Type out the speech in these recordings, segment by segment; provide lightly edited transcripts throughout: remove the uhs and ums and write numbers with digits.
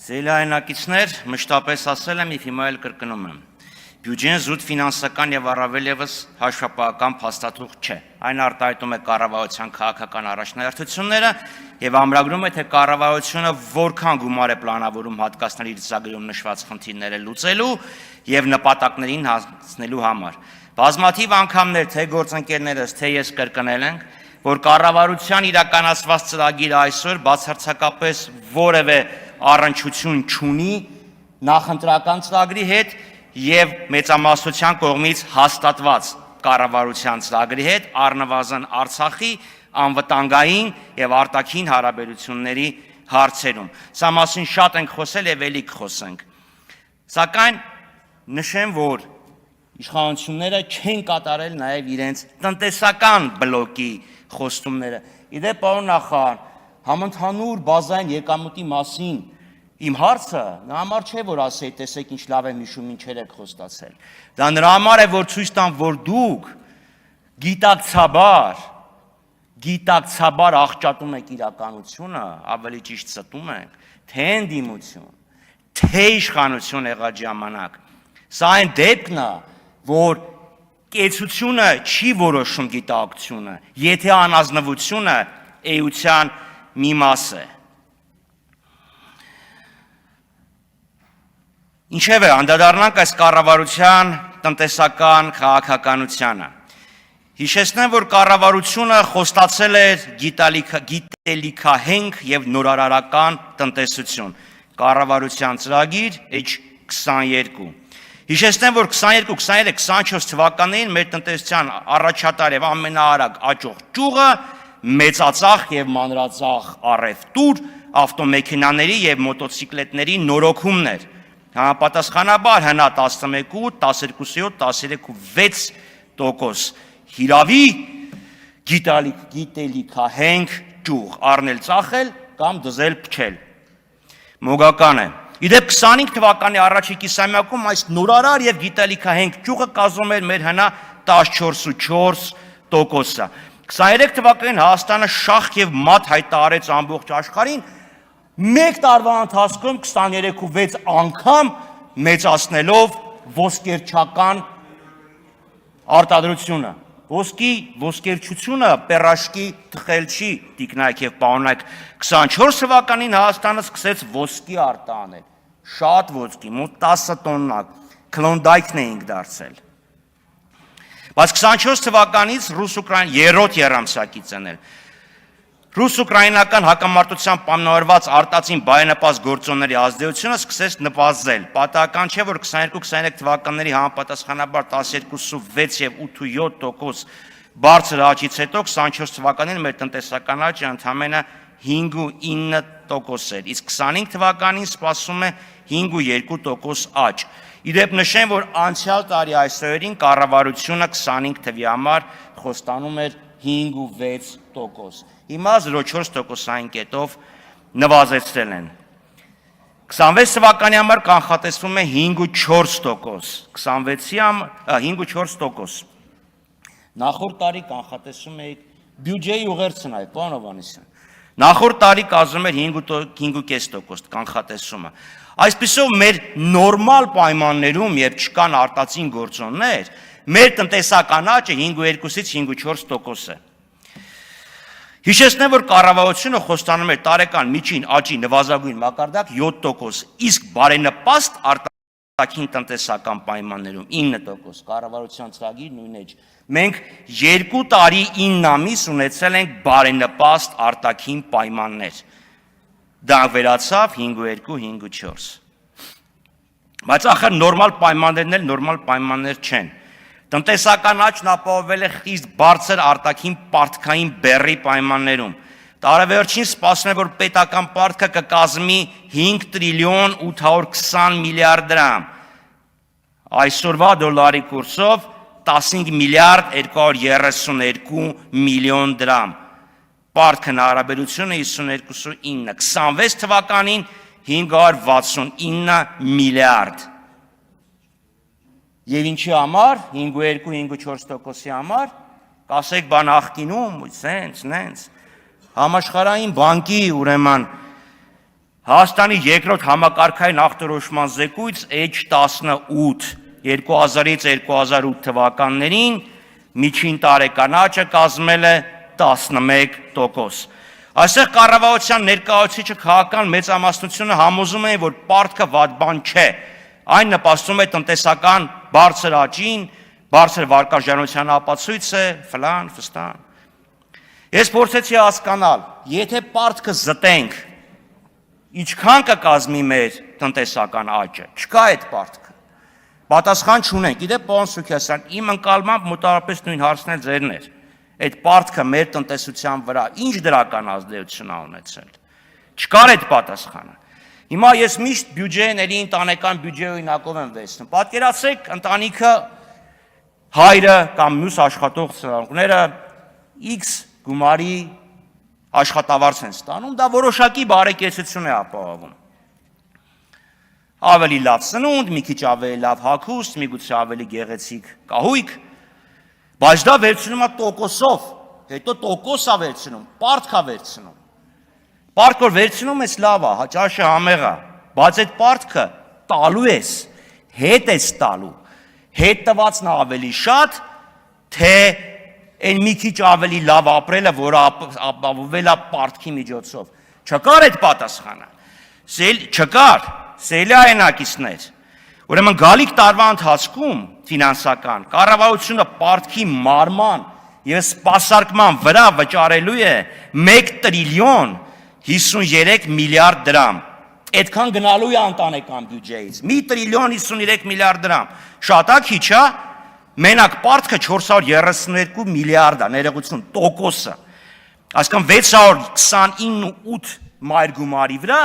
Սելայնակիցներ, մշտապես ասել եմ և հիմա էլ կրկնում եմ. բյուջեն զուտ ֆինանսական և առավել ևս հաշվապահական փաստաթուղթ չէ։ Այն արտահայտում է կառավարության քաղաքական առաջնահերթությունները և ամրագրում է, թե կառավարությունը որքան գումար է պլանավորում հատկացնել իր ծրագրում նշված խնդիրները լուծելու և նպատակներին հասնելու համար։ Բազմաթիվ անգամներ թե գործընկերներս, թե ես կրկնել ենք, որ կառավարության իրականացված ծրագիրը այսօր բացարձակապես որևէ առնչություն չունի նախընտրական ծրագրի հետ և մեծամասնության կողմից հաստատված կառավարության ծրագրի հետ, առնվազն Արցախի անվտանգային և արտաքին հարաբերությունների հարցերում։ Սա մասին շատ ենք խոսել և էլի կխոսենք։ Սակայն նշեմ, որ իշխանությունները չեն կատարել նաև իրենց տնտեսական բլոկի խոստումները։ Իդեպ, պարոն նախարար, համընդհանուր բազային եկամուտի մասին իմ հարցը նրա համար չէ, որ ասեի, տեսեք ինչ լավ եմ հիշում, ինչեր եք խոստացել։ Դա նրա համար է, որ ցույց տամ, որ դուք գիտակցաբար աղճատում եք իրականությունը, ավելի ճիշտ ստում եք, թե ընդդիմություն, թե իշխանություն եղած ժամանակ։ Սա այն դեպքն է, որ կեցությունը չի որոշում գիտակցությունը, եթե անազնվությունը էության մի մաս է։ Ինչևէ, անդրադառնանք այս կառավարության տնտեսական քաղաքականությանը։ Հիշեցնեմ, որ կառավարությունը խոստացել էր գիտելիքահենք և նորարարական տնտեսություն, կառավարության ծրագիր H22։ Հիշեցնեմ, որ 22-23-24 թվականներին մեր տնտեսության առաջատար և ամենաարագ աճող ճյուղը մեծածախ և մանրածախ առևտուր, ավտոմեքենաների և մոտոցիկլետների նորոգումն էր։ Համապատասխանաբար հնա 11, 12.7, 13.6%, հիրավի գիտելիքահենք ճյուղ, առնել ծախել կամ դզել փչել։ Մոգական է։ Իդեպ 25 թվականի առաջի կիսամյակում այս նորարար և գիտելիքահենք ճյուղը կազմում էր մեր հնա 14.4%-ը։ 23 թվականին Հայաստանը շախ և մատ հայտարարեց ամբողջ աշխարհին, մեկ տարվա ընթացքում 23.6 անգամ մեծացնելով ոսկերչական արտադրությունը։ Ոսկերչությունը պեռաշկի թխել չի, տիկնայք և պարոնայք։ 24 թվականին Հայաստանը սկսեց ոսկի արտահանել, շատ ոսկի, մոտ 10 տոննա, Քլոնդայքն էինք դարձել։ Բայց 24 թվականից Ռուս-Ուկրաինա երրորդ եռամսյակից են էլ։ Ռուս-ուկրաինական հակամարտությամբ պայմանավորված արտածին բարենպաստ գործոնների ազդեցությունը սկսեց նվազել։ Պատահական չէ, որ 22-23 թվականների համապատասխանաբար 12.6 և 8.7% բարձր աճից հետո 24 թվականին մեր տնտեսական աճը ընդամենը 5.9% էր, իսկ 25 թվականին սպասվում է 5.2% աճ։ Իդեպ նշեմ, որ անցյալ տարի այս օրերին կառավարությունը 25 թվի համար խոստանում էր 5.6%։ Հիմա 0.4%-ային կետով նվազեցրել են։ 26 թվականի համար կանխատեսվում է 5.4%։ Նախորդ տարի կանխատեսում էիք բյուջեի ուղերձն այ, պարոն Հովհաննիսյան։ Նախորդ տարի կազմում էր 5.5% կանխատեսումը։ Այսպիսով մեր նորմալ պայմաններում, երբ չկան արտածին գործոններ, մեր տնտեսական աճը 5.2-ից 5.4% է։ Հիշեցնեմ, որ կառավարությունը խոստանում էր տարեկան միջին աճի նվազագույն մակարդակ 7%, իսկ բարենպաստ արտաքին տնտեսական պայմաններում 9%, կառավարության ծրագիրը նույն էջ։ Մենք 2 տարի 9 ամիս ունեցել ենք բարենպաստ արտաքին պայմաններ։ Դա վերացավ 5.2-5.4։ Բայց ախր նորմալ պայմաններն էլ նորմալ պայմաններ չեն։ Տնտեսական աճն ապահովել է խիստ բարձր արտաքին պարտքային բեռի պայմաններում։ Տարեվերջին սպասվում է, որ պետական պարտքը կկազմի 5 տրիլիոն 820 միլիարդ դրամ։ Այսօրվա դոլարի կուրսով 15 միլիարդ 232 միլիոն դրամ։ Պարտքն հարաբերությունը 52.9, 26 թվականին 569 միլիարդ։ Եվ ինչի համար, 5.2-5.4%-ի համար, կասեք բան աղկինում, սենց, նենց, համաշխարհային բանկի ուրեմն Հայաստանի երկրորդ համակարգային ախտորոշման զեկույց H18 2000-ից 2008 թվականներին միջին տարեկան աճը կազմել է 11%։ Այստեղ կառավարության ներկայացուցիչը քաղաքական մեծամասնությունը համոզում են, որ պարտքը վատ բան չէ։ Այն նպաստում է տնտեսական բարձր աճին, բարձր վարկաժանության ապացույց է, ֆլան, ֆստան։ Ես փորձեցի հասկանալ, եթե պարտքը զտենք, ինչքան կկազմի մեր տնտեսական աճը, չկա այդ պարտքը։ Պատասխան չունենք։ Գիտեք, պարոն Սուքիասյան, իմ ընկալմամբ մոտավորապես նույն հարցն էլ ձերն էր։ Այդ պարտքը մեր տնտեսության վրա ինչ դրական ազդեցություն է ունեցել։ Չկար այդ պատասխանը։ Հիմա ես միշտ բյուջեների ընտանեկան բյուջեի օրինակով եմ վերցնում։ Պատկերացրեք, ընտանիքը հայրը կամ մյուս աշխատող ծնողները X գումարի աշխատավարձ են ստանում, դա որոշակի բարեկեցություն է ապահովում։ Ավելի լավ սնունդ, մի քիչ ավելի լավ հագուստ, միգուցե ավելի գեղեցիկ կահույք, բայց դա վերցնում է տոկոսով, հետո տոկոս է վերցնում, պարտք է վերցնում։ Պարտք որ վերցնում ես լավ է, ճաշը համեղ է, բայց այդ պարտքը տալու ես, հետ ես տալու, հետ տվածն ավելի շատ, թե այն մի քիչ ավելի լավ ապրելը, որը ապահովել է պարտքի միջոցով։ Չկար այդ պատասխանը։ Չկար, սելի այնակիցներ։ Ուրեմն գալիք տարվա ընթացքում ֆինանսական կառավարությունը պարտքի մարման եւ սպասարկման վրա վճարելու է 1 տրիլիոն 53 միլիարդ դրամ։ Այդքան գնալու է ընտանեկան բյուջեից։ 1 տրիլիոն 53 միլիարդ դրամ։ Շատ է, քիչ է։ Մենակ պարտքը 432 միլիարդ է, ներողություն, տոկոսը։ Այսինքն 629.8 մայր գումարի վրա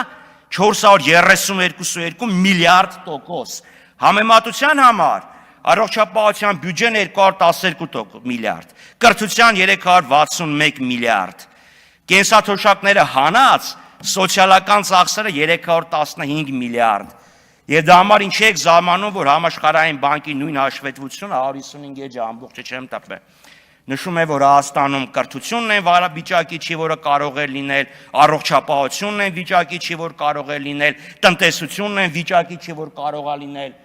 432 միլիարդ տոկոս։ Համեմատության համար առողջապահության բյուջեն 212 միլիարդ, կրթության 361 միլիարդ, կենսաթոշակները հանած սոցիալական ծախսերը 315 միլիարդ։ Եվ դա համար ինչ եք զարմանում, որ համաշխարհային բանկի նույն հաշվետվությունը 155 էջ ամբողջը չեմ տպել։ Նշում է, որ Հայաստանում կրթությունն է վիճակի չի, որը կարող է լինել, առողջապահությունն է վիճակի չի, որ կարող է լինել, տնտեսությունն է վիճակի չի, որ կարող է լինել,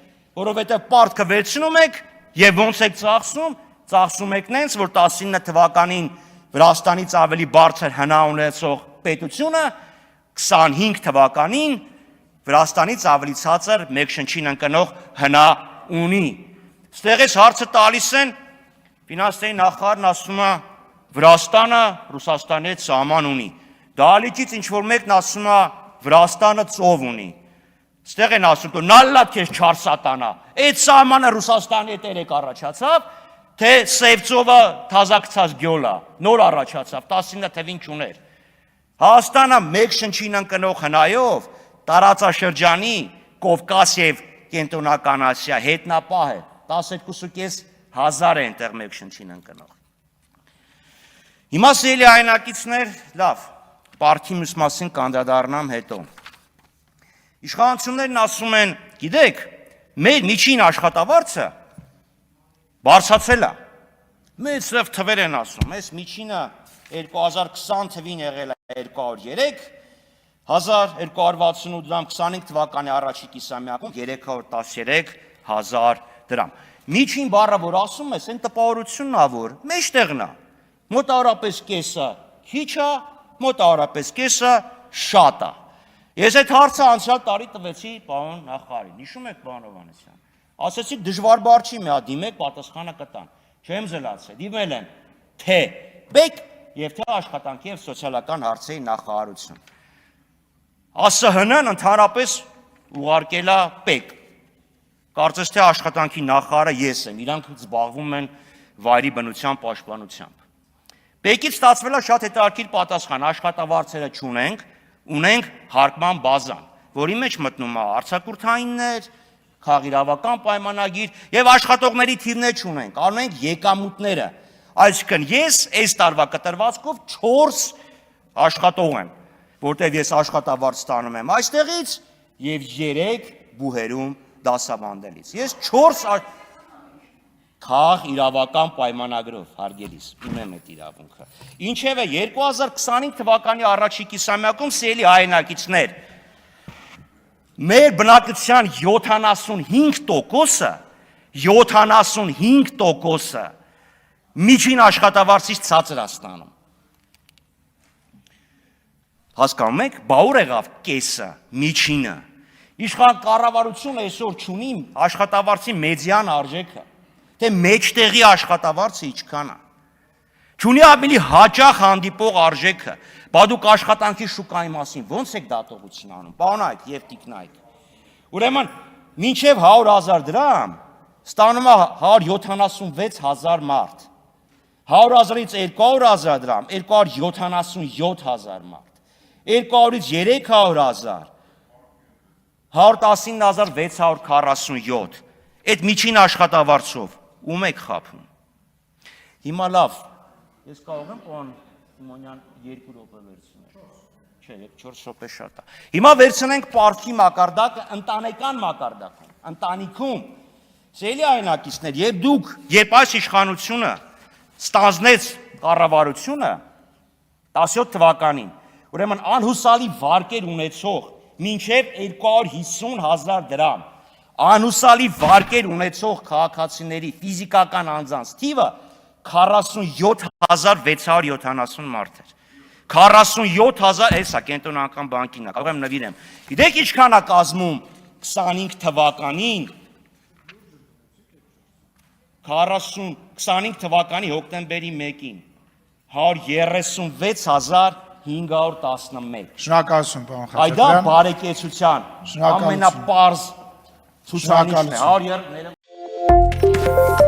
որովհետև պարտքը վերցնում եք եւ ոնց եք ծախսում եք նենց, որ 19 թվականին Վրաստանից ավելի բարձր հնա ունեցող պետությունը 25 թվականին Վրաստանից ավելի ցածր մեկ շնչին ընկնող հնա ունի։ Ստեղից հարցը տալիս են ֆինանսների նախարարն ասում է Վրաստանը Ռուսաստանի հետ սահման ունի։ Դահլիճից ինչ որ մեկն ասում է Վրաստանը ծով ունի։ Ստեղ են ասում որ նալլա քեզ չար սատանա։ Այդ սահմանը Ռուսաստանի հետ երեք առաջացավ, թե Սևծովը թազակցած գյոլա, նոր առաջացավ, 19 թվին չուներ։ Հայաստանը մեկ շնչին ընկնող հնայով տարածաշրջանի Կովկաս եւ Կենտրոնական Ասիա հետնապահ է 12.5 հազար է այնտեղ մեկ շնչին ընկնող։ Հիմա սիրելի հայրենակիցներ, լավ, պարտքի մյուս մասին կանդրադառնամ հետո։ Իշխանություններն ասում են, գիտեք, մեր միջին աշխատավարձը բարձրացել է։ Մեծ թվեր են ասում, այս միջինը 2020 թվին եղել է 203 1268 դրամ, 25 թվականի առաջի կիսամյակում 313 հազար դրամ։ Միջին բառը, որ ասում ես, այն տպավորությունն է, որ մեջտեղն է, մոտավորապես կեսը քիչ է, մոտավորապես կեսը շատ է։ Ես այդ հարցը անցյալ տարի տվեցի պարոն նախարարին, հիշում եք պարոն Հովհաննիսյան, ասեցի դժվար բառ չի, մի հատ դիմեք, պատասխանը կտան, չեմ զլացել, դիմել եմ թե ԲԵԿ եւ թե աշխատանքի եւ սոցիալական հարցերի նախարարություն։ ԱՍՀՆ-ն ընդհանրապես ուղարկել է ՊԵԿ։ Կարծես թե աշխատանքի նախարարը ես եմ, իրանք զբաղվում են վայրի բնության պաշտպանությամբ։ ՊԵԿ-ից ստացվել է շատ հետաքրքիր պատասխան, աշխատավարձերը չունենք, ունենք հարկման բազան, որի մեջ մտնում է արձակուրդայիններ, քաղաքիրավական պայմանագիր եւ աշխատողների թիվներ չունենք, առնենք եկամուտները։ Այսինքն ես այս տարվա կտրվածքով 4 աշխատող եմ, որտեղ ես աշխատավարձ ստանում եմ այստեղից եւ 3 բուհերում դասավանդելից։ Ես 4 քաղաքիրավական պայմանագրով հարգելիս ունեմ այդ իրավունքը։ Ինչևէ 2025 թվականի առաջի կիսամյակում սիրելի հայրենակիցներ, Մեր բնակչության 75%-ը միջին աշխատավարձից ցածր է ստանում։ Հասկանում եք, բա ուր եղավ կեսը, միջինը։ Իշխան կառավարությունը այսօր չունի աշխատավարձի մեդիան արժեքը, թե մեջտեղի աշխատավարձը ինչքան է։ Չունի ավելի հաճախ հանդիպող արժեքը, բա դուք աշխատանքի շուկայի մասին ո՞նց եք դատողություն անում, պարոնայք եւ տիկնայք։ Ուրեմն, մինչև 100,000 դրամ ստանում է 176,000 մարդ, 100,000-ից 200,000 դրամ 277,000 մարդ, 200-ից 300,000 119,647, այդ միջին աշխատավարձով ում եք խաբում։ Հիմա լավ, ես կարող եմ պարոն Սիմոնյան 2 րոպե վերցնել։ Չէ, 4 րոպե շատ է։ Հիմա վերցնենք պարտքի մակարդակը ընտանեկան մակարդակում, ընտանիքում։ Սիրելի այնակիցներ, երբ այս իշխանությունը ստանձնեց կառավարությունը 17 թվականին, ուրեմն անհուսալի վարկեր ունեցող մինչև 250,000 դրամ, անհուսալի վարկեր ունեցող քաղաքացիների ֆիզիկական անձանց թիվը 47,670 մարդ էր։ 47,000, հեսա կենտրոնական բանկին է, կարող եմ նվիրեմ։ Գիտեք ինչքան է կազմում 25 թվականին 25 թվականի հոկտեմբերի 1-ին 136,511։ Շնորհակալություն, պարոն Այդ Խաչատրյան։ դա բարեկեցության ամենապարզ ցուցանիշն է։ 130